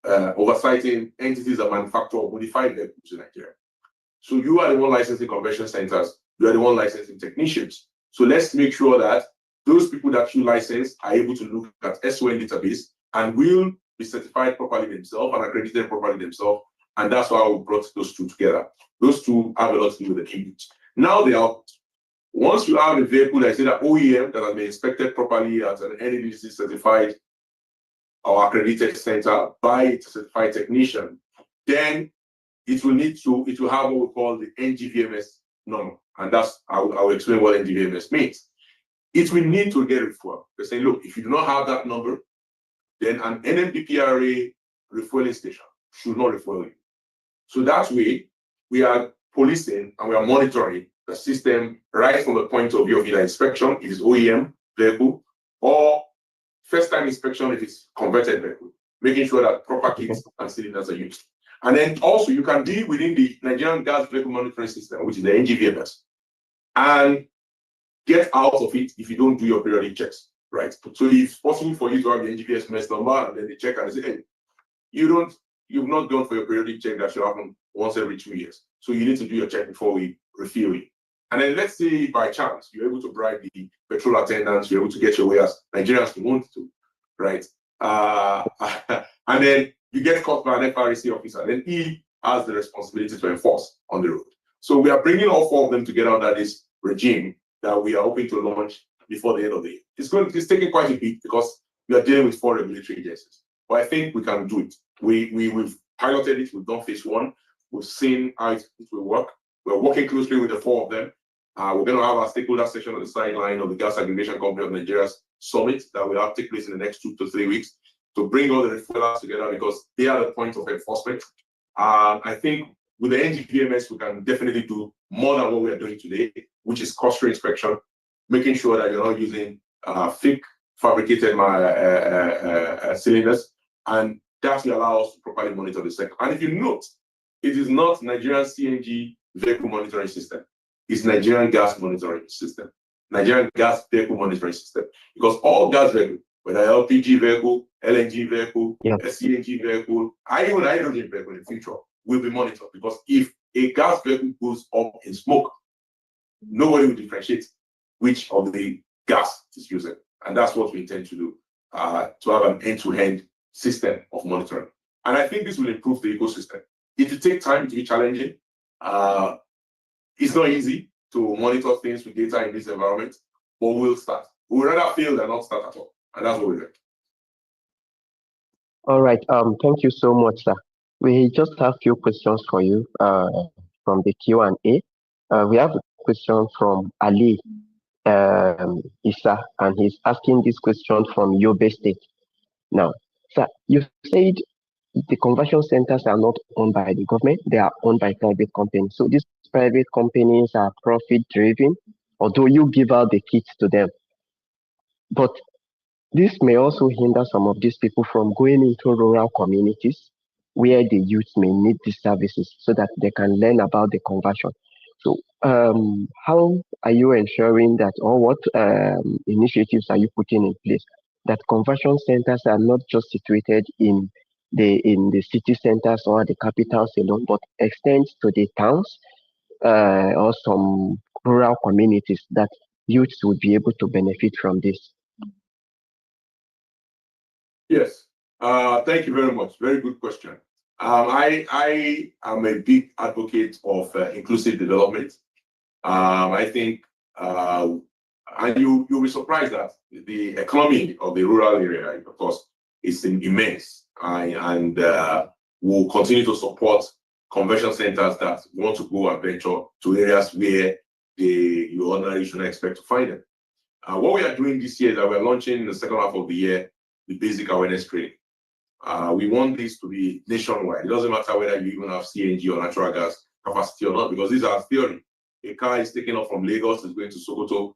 oversighting entities that manufacture or modify vehicles in Nigeria. So you are the one licensing conversion centers. You are the one licensing technicians. So let's make sure that those people that you license are able to look at SON database and will be certified properly themselves and accredited properly themselves. And that's why we brought those 2 together. Those 2 have a lot to do with the input. Now they are, once you have a vehicle that is either OEM that has been inspected properly as an NESG certified or accredited center by a certified technician, then it will have what we call the NGVMS number. And that's, I will explain what NGVMS means. It will need to get refueled. They say, look, if you do not have that number, then an NMPPRA refueling station should not refuel you. So that way, we are policing and we are monitoring the system right from the point of view of either inspection, if it's OEM vehicle, or first-time inspection if it's converted vehicle, making sure that proper kits and cylinders are used. And then also you can deal within the Nigerian Gas Vehicle Monitoring System, which is the NGVMS, and get out of it if you don't do your periodic checks, right? So it's possible for you to have the NGVMS number and then they check and they say, hey, you've not gone for your periodic check that should happen once every 2 years. So you need to do your check before we refill you. And then let's say by chance, you're able to bribe the petrol attendants, you're able to get your way as Nigerians want to, right? And then you get caught by an FRC officer, then he has the responsibility to enforce on the road. So we are bringing all 4 of them together under this regime that we are hoping to launch before the end of the year. It's taking quite a bit because we are dealing with 4 regulatory agencies, but I think we can do it. We've piloted it, we've done phase 1, we've seen how it will work. We're working closely with the 4 of them. We're going to have our stakeholder session on the sideline of the Gas Aggregation Company of Nigeria's summit that will take place in the next 2 to 3 weeks to bring all the refuelers together, because they are the point of enforcement. I think with the NGVMS, we can definitely do more than what we are doing today, which is cost-free inspection, making sure that you're not using fake fabricated cylinders, and that will allow us to properly monitor the sector. And if you note, it is not Nigerian CNG vehicle monitoring system. It's Nigerian gas monitoring system, Nigerian gas vehicle monitoring system. Because all gas vehicles, whether LPG vehicle, LNG vehicle, a CNG vehicle, even hydrogen vehicle in the future, will be monitored. Because if a gas vehicle goes up in smoke, nobody will differentiate which of the gas is using. And that's what we intend to do, to have an end-to-end system of monitoring. And I think this will improve the ecosystem. It will take time, to be challenging. It's not easy to monitor things with data in this environment, but we'll start. We'd rather fail than not start at all. And that's what we're doing. All right. Thank you so much, sir. We just have a few questions for you from the Q&A. We have a question from Ali Issa, and he's asking this question from Yobe State. Now, sir, you said the conversion centers are not owned by the government, they are owned by private companies. So these private companies are profit driven, although you give out the kits to them. But this may also hinder some of these people from going into rural communities where the youth may need these services so that they can learn about the conversion. So, how are you ensuring that, or what initiatives are you putting in place that conversion centers are not just situated in the city centers or the capitals alone, but extends to the towns or some rural communities that youths would be able to benefit from this? Yes. Thank you very much. Very good question. I am a big advocate of inclusive development. I think, and you'll be surprised that the economy of the rural area, of course, is immense, and will continue to support conversion centers that want to go and venture to areas where you ordinarily shouldn't expect to find them. What we are doing this year is that we're launching in the second half of the year the basic awareness training. We want this to be nationwide. It doesn't matter whether you even have CNG or natural gas capacity or not, because these are theory. A car is taken off from Lagos, is going to Sokoto,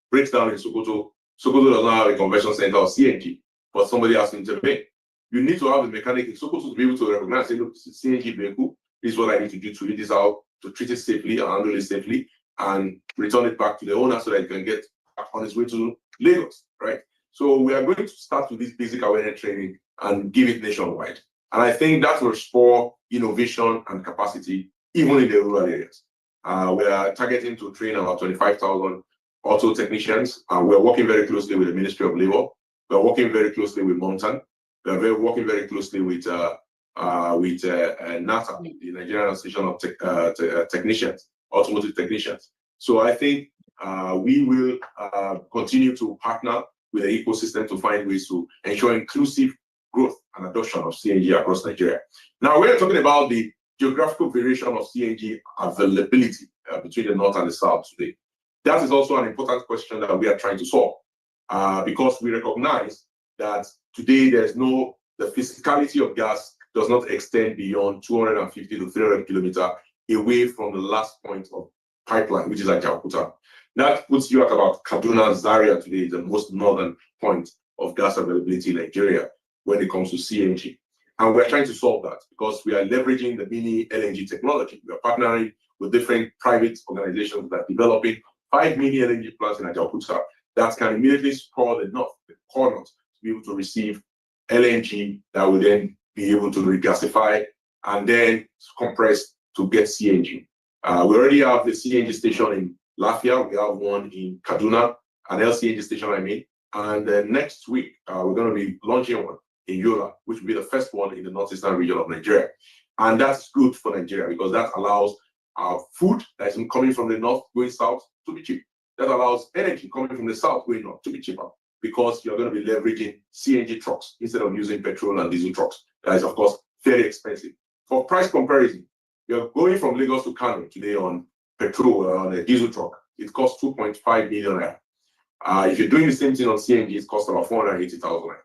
breaks down in Sokoto. Sokoto does not have a conversion center or CNG, but somebody has to intervene. You need to have a mechanic in Sokoto to be able to recognize, say, look, this is CNG vehicle. This is what I need to do to it. This is how to treat it safely and handle it safely and return it back to the owner so that it can get back on its way to Lagos, right? So we are going to start with this basic awareness training and give it nationwide. And I think that will spur innovation and capacity even in the rural areas. We are targeting to train about 25,000 auto technicians, and we're working very closely with the Ministry of Labor. We're working very closely with Mountain. We're working very closely with NATA, the Nigerian Association of Technicians, Automotive Technicians. So I think we will continue to partner with the ecosystem to find ways to ensure inclusive growth and adoption of CNG across Nigeria. Now, we're talking about the geographical variation of CNG availability between the north and the south today. That is also an important question that we are trying to solve because we recognize that today the physicality of gas does not extend beyond 250 to 300 kilometers away from the last point of pipeline, which is at Jakarta. That puts you at about Kaduna, Zaria today, the most northern point of gas availability in Nigeria when it comes to CNG. And we're trying to solve that because we are leveraging the mini LNG technology. We are partnering with different private organizations that are developing 5 mini LNG plants in Ajaokuta that can immediately spur the north, the core north, to be able to receive LNG that will then be able to regasify and then compress to get CNG. We already have the CNG station in Lafia. We have one in Kaduna, an LCNG station, I mean. And next week, we're going to be launching one in Yola, which will be the first one in the northeastern region of Nigeria. And that's good for Nigeria because that allows food that is coming from the north going south to be cheap. That allows energy coming from the south going north to be cheaper because you're going to be leveraging CNG trucks instead of using petrol and diesel trucks. That is, of course, very expensive. For price comparison, you're going from Lagos to Kano today on petrol or on a diesel truck. It costs 2.5 million. If you're doing the same thing on CNG, it costs about 480,000.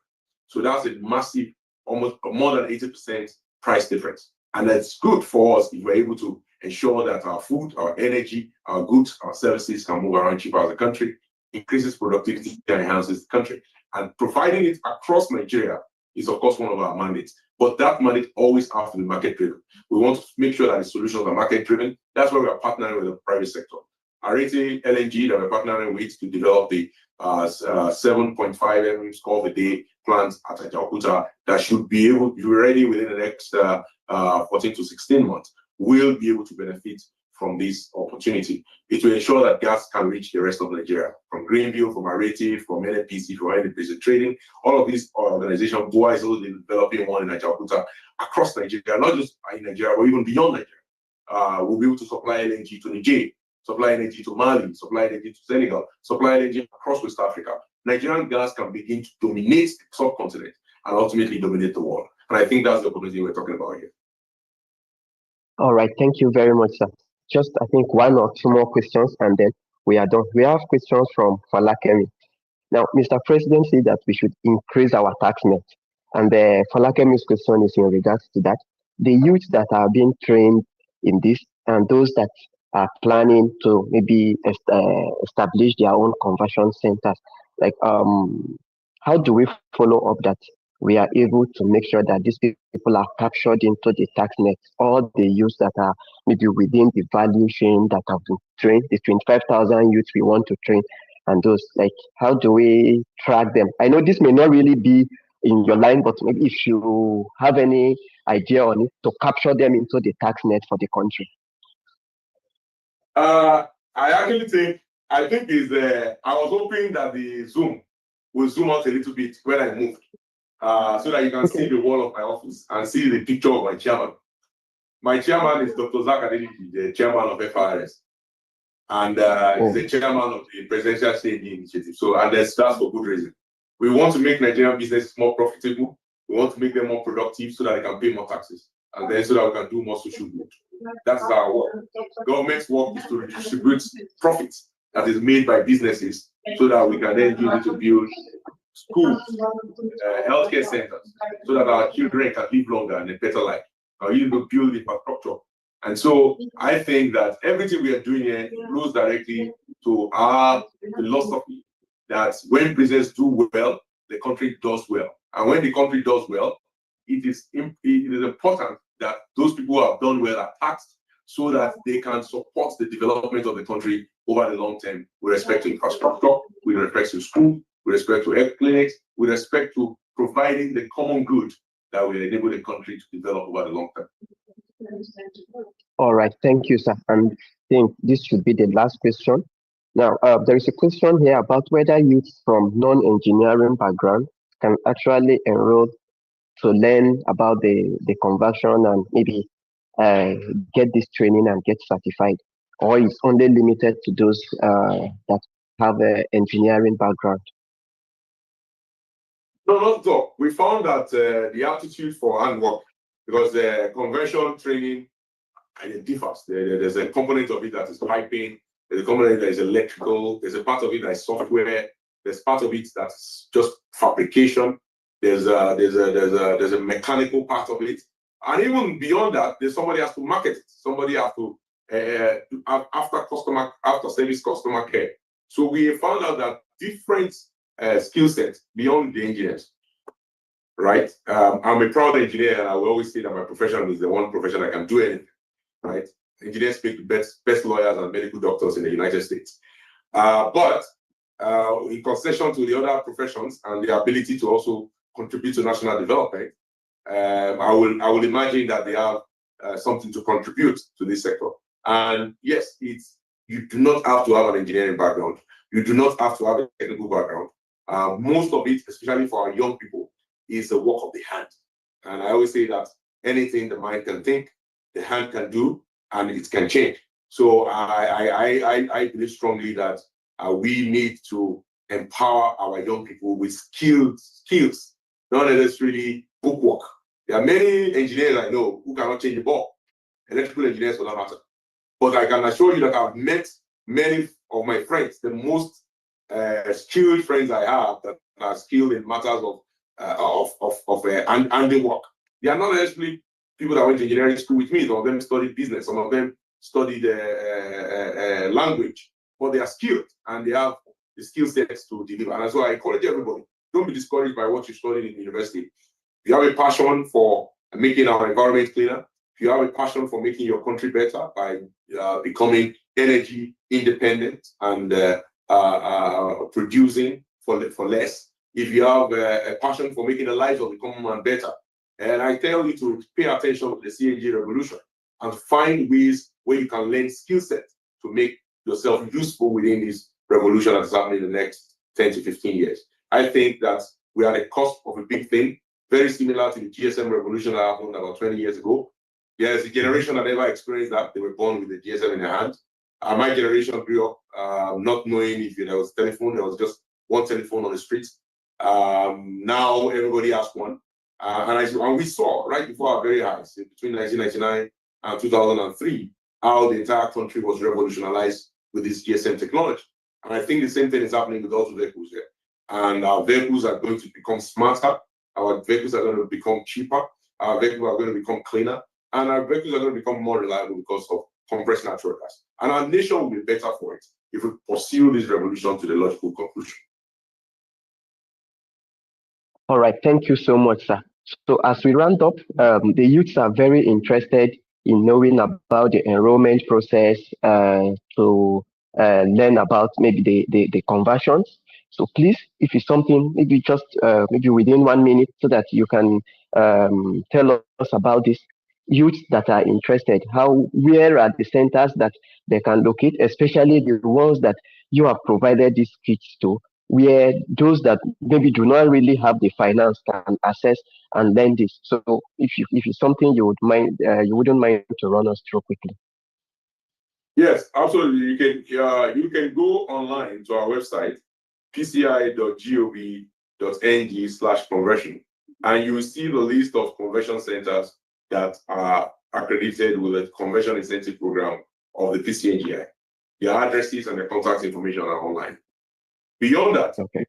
So that's a massive, almost more than 80% price difference. And that's good for us if we're able to ensure that our food, our energy, our goods, our services can move around cheaper as a country, increases productivity and enhances the country. And providing it across Nigeria is, of course, one of our mandates. But that mandate always has to be market-driven. We want to make sure that the solutions are market-driven. That's why we are partnering with the private sector. Arete LNG that we're partnering with to develop the 7.5 MMs called the day plants at Ajaokuta that should be able to be ready within the next 14 to 16 months. Will be able to benefit from this opportunity. It will ensure that gas can reach the rest of Nigeria, from Greenville, from Arete, from NNPC, from NPC Trading. All of these organizations, BUA is also developing one in Ajaokuta across Nigeria, not just in Nigeria, but even beyond Nigeria. We'll be able to supply LNG to Niger, supply energy to Mali, supply energy to Senegal, supply energy across West Africa. Nigerian gas can begin to dominate the subcontinent and ultimately dominate the world. And I think that's the opportunity we're talking about here. All right, thank you very much, sir. Just, I think, one or two more questions and then we are done. We have questions from Falakemi. Now, Mr. President said that we should increase our tax net. And the Falakemi's question is in regards to that. The youth that are being trained in this and those that are planning to maybe establish their own conversion centers, like how do we follow up that we are able to make sure that these people are captured into the tax net, or the youth that are maybe within the value chain that have been trained, the 25,000 youth we want to train, and those, like, how do we track them? I know this may not really be in your line, but maybe if you have any idea on it to capture them into the tax net for the country. I think is I was hoping that the Zoom will zoom out a little bit when I moved, so that you can see the wall of my office and see the picture of my chairman. My chairman is Dr. Zach Adeliji, the chairman of FRS, and he's the chairman of the Presidential CNG Initiative. So, and that's for good reason. We want to make Nigerian businesses more profitable. We want to make them more productive so that they can pay more taxes, and then so that we can do more social good. That's our work. Government's work is to redistribute profits that is made by businesses so that we can then use it to build schools, healthcare centers, so that our children can live longer and a better life. Or use to build infrastructure. And so I think that everything we are doing here flows directly to our philosophy that when business do well, the country does well. And when the country does well, it is important that those people who have done well are taxed so that they can support the development of the country over the long term with respect to infrastructure, with respect to school, with respect to health clinics, with respect to providing the common good that will enable the country to develop over the long term. All right, thank you, sir. And I think this should be the last question. Now, there is a question here about whether youth from non-engineering background can actually enroll to learn about the conversion and maybe get this training and get certified, or it's only limited to those that have an engineering background. No, not at all. We found that the aptitude for handwork, because the conversion training it differs. There's a component of it that is piping, there's a component that is electrical, there's a part of it that is software, there's part of it that's just fabrication, there's a mechanical part of it, and even beyond that, there's somebody has to market it, somebody has to after service customer care. So we found out that different skill sets beyond the engineers, right? I'm a proud engineer, and I will always say that my profession is the one profession I can do anything, right? Engineers make the best lawyers and medical doctors in the United States. But in concession to the other professions and the ability to also contribute to national development, I will imagine that they have something to contribute to this sector. And yes, you do not have to have an engineering background. You do not have to have a technical background. Most of it, especially for our young people, is the work of the hand. And I always say that anything the mind can think, the hand can do, and it can change. So I believe strongly that we need to empower our young people with skills, not necessarily bookwork. There are many engineers I know who cannot change a bulb, electrical engineers for that matter. But I can assure you that I've met many of my friends, the most skilled friends I have that are skilled in matters of handiwork. They are not necessarily people that went to engineering school with me. Some of them studied business, some of them studied language, but they are skilled and they have the skill sets to deliver. And that's why I encourage everybody, don't be discouraged by what you studied in university. If you have a passion for making our environment cleaner, if you have a passion for making your country better by becoming energy independent and producing for less, if you have a passion for making the lives of the common man better, and I tell you to pay attention to the CNG revolution and find ways where you can learn skill sets to make yourself useful within this revolution that's happening in the next 10 to 15 years. I think that we are at the cusp of a big thing, very similar to the GSM revolution that happened about 20 years ago. There's a generation that never experienced that. They were born with the GSM in their hand. My generation grew up not knowing if there was a telephone. There was just one telephone on the streets. Now everybody has one. And we saw right before our very eyes, between 1999 and 2003, how the entire country was revolutionized with this GSM technology. And I think the same thing is happening with auto vehicles here. and our vehicles are going to become smarter, our vehicles are going to become cheaper, our vehicles are going to become cleaner, and our vehicles are going to become more reliable because of compressed natural gas. And our nation will be better for it if we pursue this revolution to the logical conclusion. All right, thank you so much, sir. So as we round up, the youths are very interested in knowing about the enrollment process to learn about maybe the conversions. So please, if it's something, maybe just maybe within 1 minute so that you can tell us about this. Youths that are interested, where are the centers that they can locate, especially the ones that you have provided these kits to, where those that maybe do not really have the finance can access and learn this. So if it's something you wouldn't mind to run us through quickly. Yes, absolutely. You can go online to our website, pci.gov.ng/conversion, and you will see the list of conversion centers that are accredited with the Conversion Incentive Program of the PCNGI. Their addresses and their contact information are online. Beyond that, okay,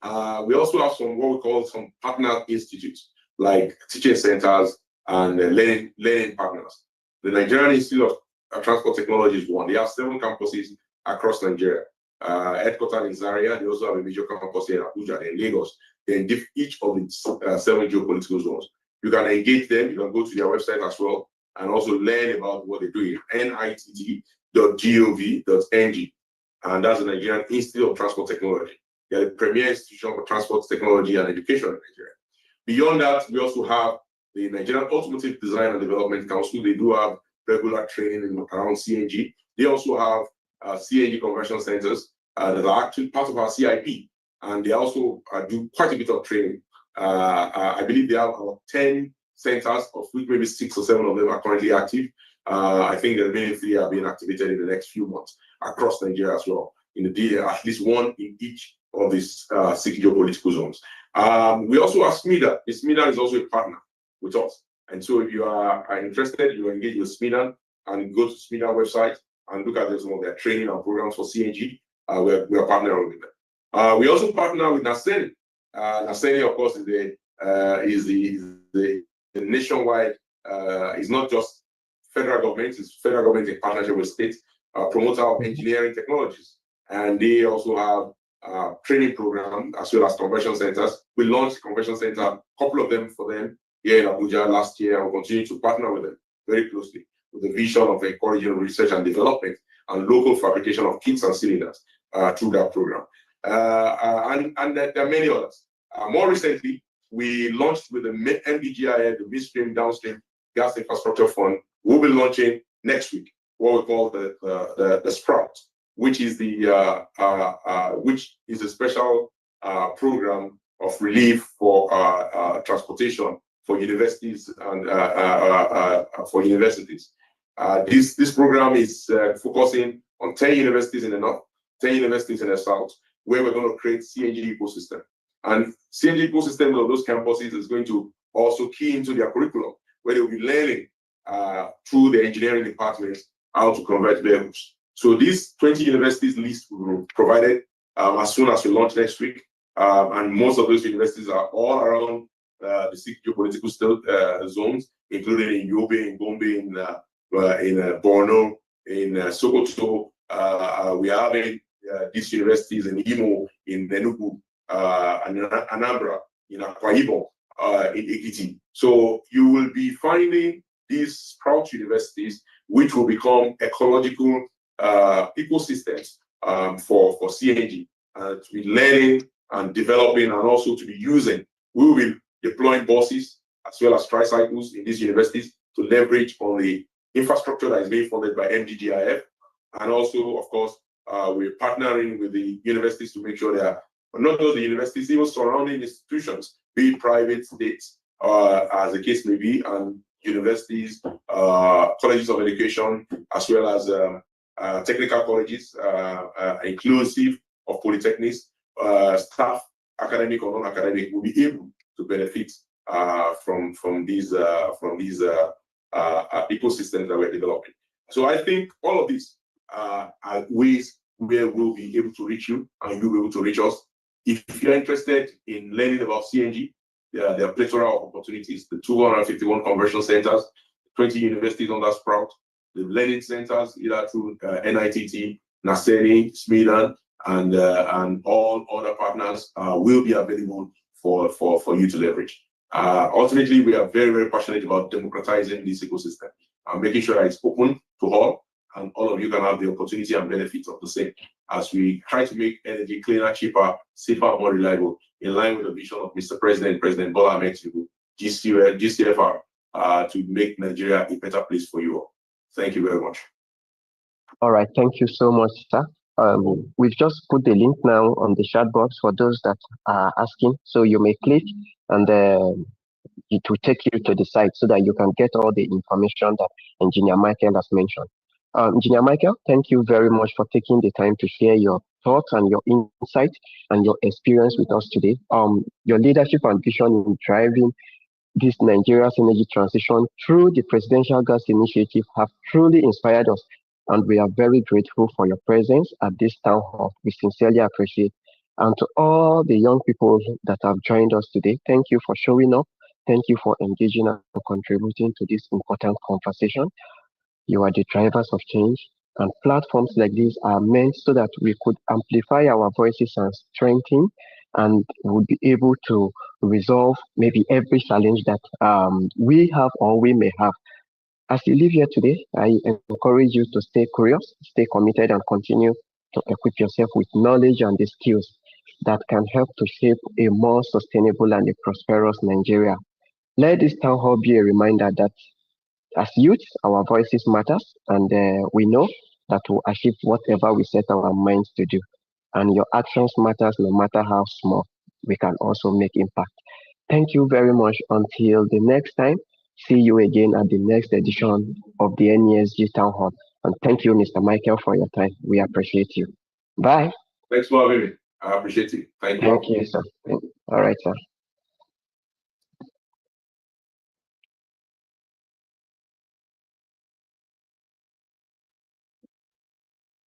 we also have what we call some partner institutes, like teaching centers and learning partners. The Nigerian Institute of Transport Technology is one. They have 7 campuses across Nigeria. Headquartered in Zaria, they also have a major campus here in Abuja, in Lagos. They in each of the 7 geopolitical zones. You can engage them. You can go to their website as well and also learn about what they're doing. NITT.gov.ng, and that's the Nigerian Institute of Transport Technology. They're the premier institution for transport technology and education in Nigeria. Beyond that, we also have the Nigerian Automotive Design and Development Council. They do have regular training around CNG. They also have CNG conversion centers that are actually part of our CIP, and they also do quite a bit of training. I believe they have about 10 centers, of which maybe 6 or 7 of them are currently active. I think the remaining 3 are being activated in the next few months across Nigeria as well. At least 1 in each of these 6 geopolitical zones. We also have SMIDA. SMIDA is also a partner with us. And so if you are interested, you engage with SMIDA and go to SMIDA website and look at some of their training and programs for CNG. We are partnering with them. We also partner with NASENI. NASENI, of course, is the nationwide, it's not just federal government, it's federal government in partnership with states, promoter of engineering technologies. And they also have training program as well as conversion centers. We launched conversion center, a couple of them for them here in Abuja last year, and we'll continue to partner with them very closely with the vision of encouraging research and development and local fabrication of kits and cylinders through that program. And there are many others. More recently, we launched with the MPhil, the Midstream Downstream Gas Infrastructure Fund. We'll be launching next week what we call the Sprout, which is a special program of relief for transportation for universities and for universities. This program is focusing on 10 universities in the north, 10 universities in the south, where we're going to create CNG ecosystem. And CNG ecosystem of those campuses is going to also key into their curriculum, where they'll be learning through the engineering departments how to convert vehicles. So these 20 universities list will be provided as soon as we launch next week. And most of those universities are all around the 6 geopolitical zones, including in Yobe, in Gombe, in Borno, in Sokoto. We are having these universities in Imo, in Enugu, and Anambra, in Akwa Ibom, in Ekiti. So you will be finding these Sprout universities, which will become ecological ecosystems for CNG, to be learning and developing and also to be using. We will be deploying buses as well as tricycles in these universities to leverage on the infrastructure that is being funded by MDGIF. And also, of course, we're partnering with the universities to make sure that not just the universities, even surrounding institutions, be it private, states, as the case may be, and universities, colleges of education, as well as technical colleges, inclusive of polytechnics, staff, academic or non-academic, will be able to benefit from these ecosystems that we're developing. So I think all of these are ways where we'll be able to reach you and you'll be able to reach us If you're interested in learning about CNG, there are a plethora of opportunities. The 251 conversion centers, 20 universities under Sprout, the learning centers, either through NITT, NASENI, SMIDAN, and all other partners will be available for you to leverage. Ultimately, we are very, very passionate about democratizing this ecosystem and making sure that it's open to all, and all of you can have the opportunity and benefits of the same as we try to make energy cleaner, cheaper, safer, more reliable, in line with the vision of Mr. President, President Bola Ahmed Tinubu, GCFR, to make Nigeria a better place for you all. Thank you very much. All right, thank you so much, sir. We've just put the link now on the chat box for those that are asking, so you may click and it will take you to the site so that you can get all the information that Engineer Michael has mentioned. Engineer Michael, thank you very much for taking the time to share your thoughts and your insight and your experience with us today. Your leadership and vision in driving this Nigeria's energy transition through the Presidential Gas Initiative have truly inspired us, and we are very grateful for your presence at this town hall. We sincerely appreciate. And to all the young people that have joined us today, thank you for showing up. Thank you for engaging and contributing to this important conversation. You are the drivers of change, and platforms like these are meant so that we could amplify our voices and strengthen, and would be able to resolve maybe every challenge that we have or we may have. As you live here today, I encourage you to stay curious, stay committed, and continue to equip yourself with knowledge and the skills that can help to shape a more sustainable and a prosperous Nigeria. Let this town hall be a reminder that as youth, our voices matter, and we know that we'll achieve whatever we set our minds to do. And your actions matters no matter how small. We can also make impact. Thank you very much. Until the next time, see you again at the next edition of the NESG Town Hall. And thank you, Mr. Michael, for your time. We appreciate you. Bye. Thanks for having me. I appreciate it. Thank you. Thank you, sir. All right, sir.